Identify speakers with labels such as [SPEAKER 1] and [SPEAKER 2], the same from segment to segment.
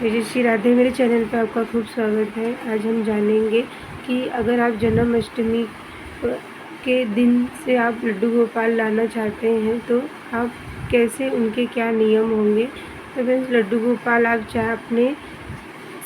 [SPEAKER 1] जय श्री राधे। मेरे चैनल पे आपका खूब स्वागत है। आज हम जानेंगे कि अगर आप जन्माष्टमी के दिन से आप लड्डू गोपाल लाना चाहते हैं तो आप कैसे, उनके क्या नियम होंगे। तो फ्रेंड्स, लड्डू गोपाल आप चाहे अपने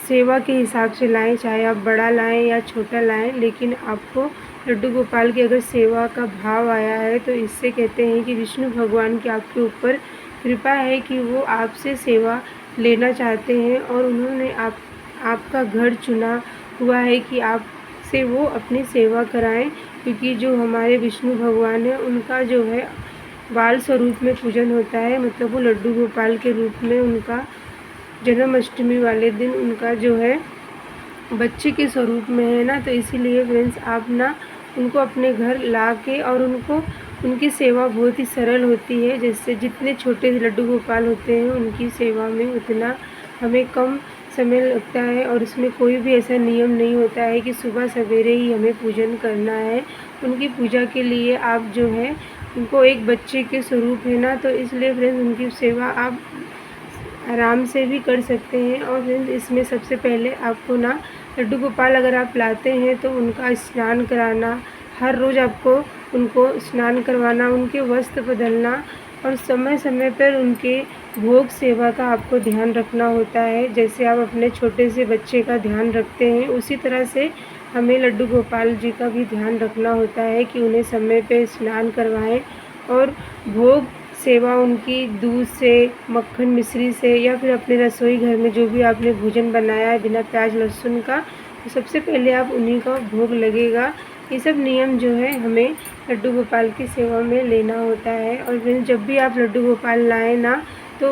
[SPEAKER 1] सेवा के हिसाब से लाएं, चाहे आप बड़ा लाएं या छोटा लाएं, लेकिन आपको लड्डू गोपाल की अगर सेवा का भाव आया है तो इससे कहते हैं कि विष्णु भगवान की आपके ऊपर कृपा है कि वो आपसे सेवा लेना चाहते हैं और उन्होंने आपका घर चुना हुआ है कि आपसे वो अपनी सेवा कराएं। क्योंकि जो हमारे विष्णु भगवान है उनका जो है बाल स्वरूप में पूजन होता है, मतलब वो लड्डू गोपाल के रूप में उनका जन्माष्टमी वाले दिन उनका जो है बच्चे के स्वरूप में है ना। तो इसीलिए फ्रेंड्स, आप ना उनको अपने घर ला के और उनकी सेवा बहुत ही सरल होती है। जैसे जितने छोटे लड्डू गोपाल होते हैं उनकी सेवा में उतना हमें कम समय लगता है और इसमें कोई भी ऐसा नियम नहीं होता है कि सुबह सवेरे ही हमें पूजन करना है। उनकी पूजा के लिए आप जो है उनको एक बच्चे के स्वरूप है ना, तो इसलिए फ्रेंड्स उनकी सेवा आप आराम से भी कर सकते हैं। और फ्रेंड्स, इसमें सबसे पहले आपको ना लड्डू गोपाल अगर आप लाते हैं तो उनका स्नान कराना, हर रोज़ आपको उनको स्नान करवाना, उनके वस्त्र बदलना और समय समय पर उनके भोग सेवा का आपको ध्यान रखना होता है। जैसे आप अपने छोटे से बच्चे का ध्यान रखते हैं उसी तरह से हमें लड्डू गोपाल जी का भी ध्यान रखना होता है कि उन्हें समय पे स्नान करवाएं और भोग सेवा उनकी दूध से, मक्खन मिश्री से या फिर अपने रसोई घर में जो भी आपने भोजन बनाया है बिना प्याज लहसुन का, तो सबसे पहले आप उन्हीं का भोग लगेगा। ये सब नियम जो है हमें लड्डू गोपाल की सेवा में लेना होता है। और फिर जब भी आप लड्डू गोपाल लाएँ ना तो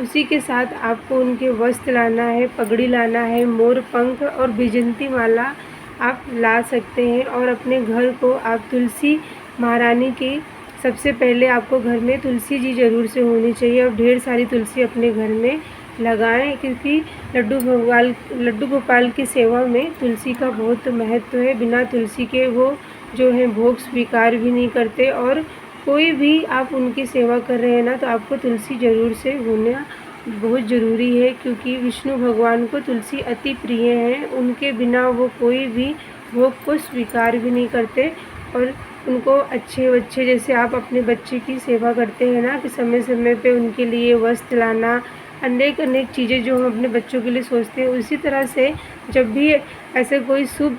[SPEAKER 1] उसी के साथ आपको उनके वस्त्र लाना है, पगड़ी लाना है, मोर पंख और बिजंती माला आप ला सकते हैं। और अपने घर को आप तुलसी महारानी की, सबसे पहले आपको घर में तुलसी जी ज़रूर से होनी चाहिए और ढेर सारी तुलसी अपने घर में लगाएं, क्योंकि लड्डू गोपाल की सेवा में तुलसी का बहुत महत्व है। बिना तुलसी के वो जो है भोग स्वीकार भी नहीं करते। और कोई भी आप उनकी सेवा कर रहे हैं ना तो आपको तुलसी ज़रूर से होना बहुत ज़रूरी है, क्योंकि विष्णु भगवान को तुलसी अति प्रिय है। उनके बिना वो कोई भी भोग को स्वीकार भी नहीं करते। और उनको अच्छे बच्चे, जैसे आप अपने बच्चे की सेवा करते हैं ना कि समय समय पे उनके लिए वस्त्र लाना, अनेक चीज़ें जो हम अपने बच्चों के लिए सोचते हैं, उसी तरह से जब भी ऐसे कोई शुभ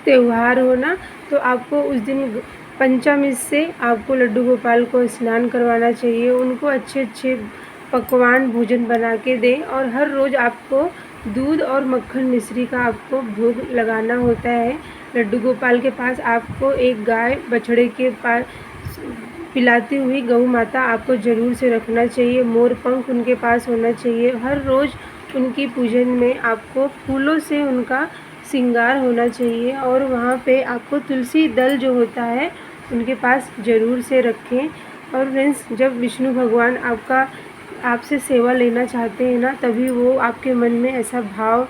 [SPEAKER 1] त्यौहार हो ना तो आपको उस दिन पंचामृत से आपको लड्डू गोपाल को स्नान करवाना चाहिए। उनको अच्छे अच्छे पकवान भोजन बना के दें और हर रोज़ आपको दूध और मक्खन मिश्री का आपको भोग लगाना होता है। लड्डू गोपाल के पास आपको एक गाय बछड़े के पास पिलाती हुई गौ माता आपको ज़रूर से रखना चाहिए। मोर पंख उनके पास होना चाहिए। हर रोज़ उनकी पूजन में आपको फूलों से उनका श्रृंगार होना चाहिए और वहाँ पे आपको तुलसी दल जो होता है उनके पास ज़रूर से रखें। और फ्रेंड्स, जब विष्णु भगवान आपसे सेवा लेना चाहते हैं ना तभी वो आपके मन में ऐसा भाव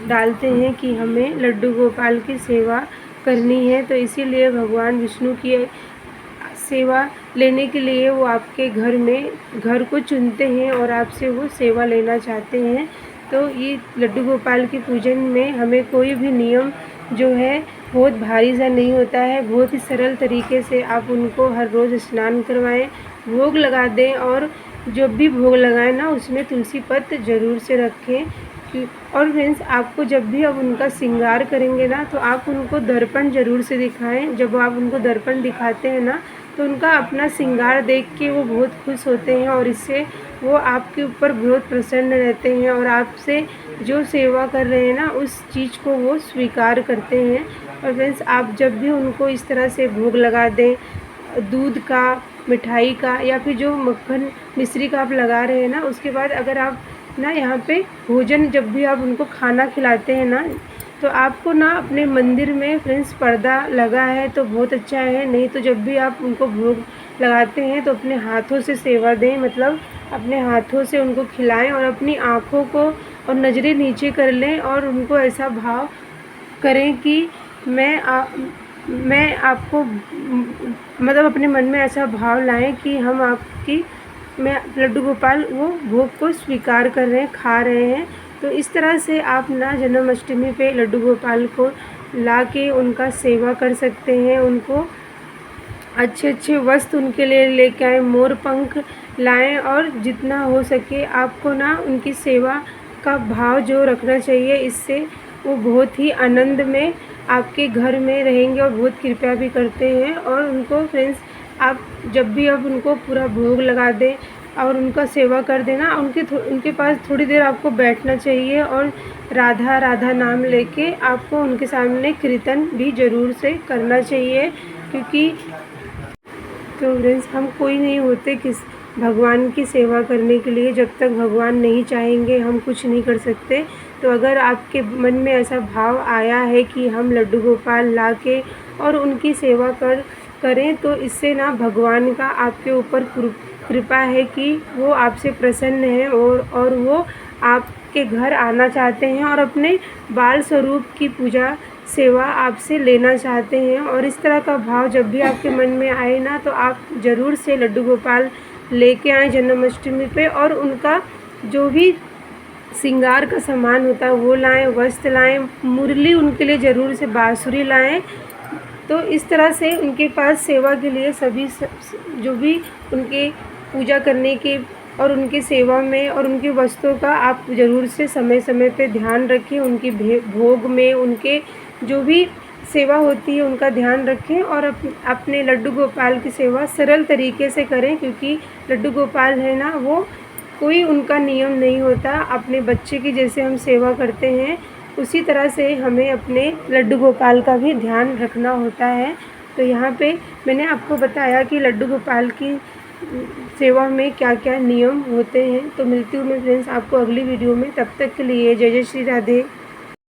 [SPEAKER 1] डालते हैं कि हमें लड्डू गोपाल की सेवा करनी है। तो इसीलिए भगवान विष्णु की सेवा लेने के लिए वो आपके घर को चुनते हैं और आपसे वो सेवा लेना चाहते हैं। तो ये लड्डू गोपाल की पूजन में हमें कोई भी नियम जो है बहुत भारी सा नहीं होता है। बहुत ही सरल तरीके से आप उनको हर रोज़ स्नान करवाएं, भोग लगा दें और जब भी भोग लगाएं ना उसमें तुलसी पत्र ज़रूर से रखें। और फ्रेंड्स, आपको जब भी आप उनका श्रृंगार करेंगे ना तो आप उनको दर्पण ज़रूर से दिखाएं। जब आप उनको दर्पण दिखाते हैं ना तो उनका अपना श्रृंगार देख के वो बहुत खुश होते हैं और इससे वो आपके ऊपर बहुत प्रसन्न रहते हैं और आपसे जो सेवा कर रहे हैं ना उस चीज़ को वो स्वीकार करते हैं। और फ्रेंड्स, आप जब भी उनको इस तरह से भोग लगा दें, दूध का, मिठाई का या फिर जो मक्खन मिश्री का आप लगा रहे हैं ना, उसके बाद अगर आप ना यहाँ पे भोजन, जब भी आप उनको खाना खिलाते हैं ना तो आपको ना अपने मंदिर में फ्रेंड्स पर्दा लगा है तो बहुत अच्छा है, नहीं तो जब भी आप उनको भोग लगाते हैं तो अपने हाथों से सेवा दें, मतलब अपने हाथों से उनको खिलाएं और अपनी आँखों को और नज़रें नीचे कर लें और उनको ऐसा भाव करें कि मैं आपको, मतलब अपने मन में ऐसा भाव लाएं कि हम आपकी में लड्डू गोपाल वो भोग को स्वीकार कर रहे हैं, खा रहे हैं। तो इस तरह से आप ना जन्माष्टमी पे लड्डू गोपाल को ला के उनका सेवा कर सकते हैं। उनको अच्छे अच्छे वस्त्र उनके लिए लेके आएँ, मोर पंख लाएँ, और जितना हो सके आपको ना उनकी सेवा का भाव जो रखना चाहिए। इससे वो बहुत ही आनंद में आपके घर में रहेंगे और बहुत कृपया भी करते हैं। और उनको फ्रेंड्स, आप जब भी आप उनको पूरा भोग लगा दें और उनका सेवा कर देना, उनके पास थोड़ी देर आपको बैठना चाहिए और राधा राधा नाम लेके आपको उनके सामने कीर्तन भी ज़रूर से करना चाहिए। क्योंकि तो फ्रेंड्स, हम कोई नहीं होते किस भगवान की सेवा करने के लिए। जब तक भगवान नहीं चाहेंगे हम कुछ नहीं कर सकते। तो अगर आपके मन में ऐसा भाव आया है कि हम लड्डू गोपाल ला के और उनकी सेवा करें, तो इससे ना भगवान का आपके ऊपर कृपा है कि वो आपसे प्रसन्न है और वो आपके घर आना चाहते हैं और अपने बाल स्वरूप की पूजा सेवा आपसे लेना चाहते हैं। और इस तरह का भाव जब भी आपके मन में आए ना, तो आप ज़रूर से लड्डू गोपाल लेके आएँ जन्माष्टमी पे, और उनका जो भी श्रृंगार का सामान होता है वो लाएँ, वस्त्र लाएँ, मुरली उनके लिए ज़रूर से बाँसुरी लाएँ। तो इस तरह से उनके पास सेवा के लिए सभी जो भी उनके पूजा करने के और उनकी सेवा में और उनकी वस्तुओं का आप ज़रूर से समय समय पे ध्यान रखें। उनकी भोग में उनके जो भी सेवा होती है उनका ध्यान रखें, और अपने लड्डू गोपाल की सेवा सरल तरीके से करें। क्योंकि लड्डू गोपाल है ना, वो कोई उनका नियम नहीं होता। अपने बच्चे की जैसे हम सेवा करते हैं, उसी तरह से हमें अपने लड्डू गोपाल का भी ध्यान रखना होता है। तो यहाँ पे मैंने आपको बताया कि लड्डू गोपाल की सेवा में क्या क्या नियम होते हैं। तो मिलती हूँ मैं फ्रेंड्स आपको अगली वीडियो में। तब तक के लिए जय जय श्री राधे।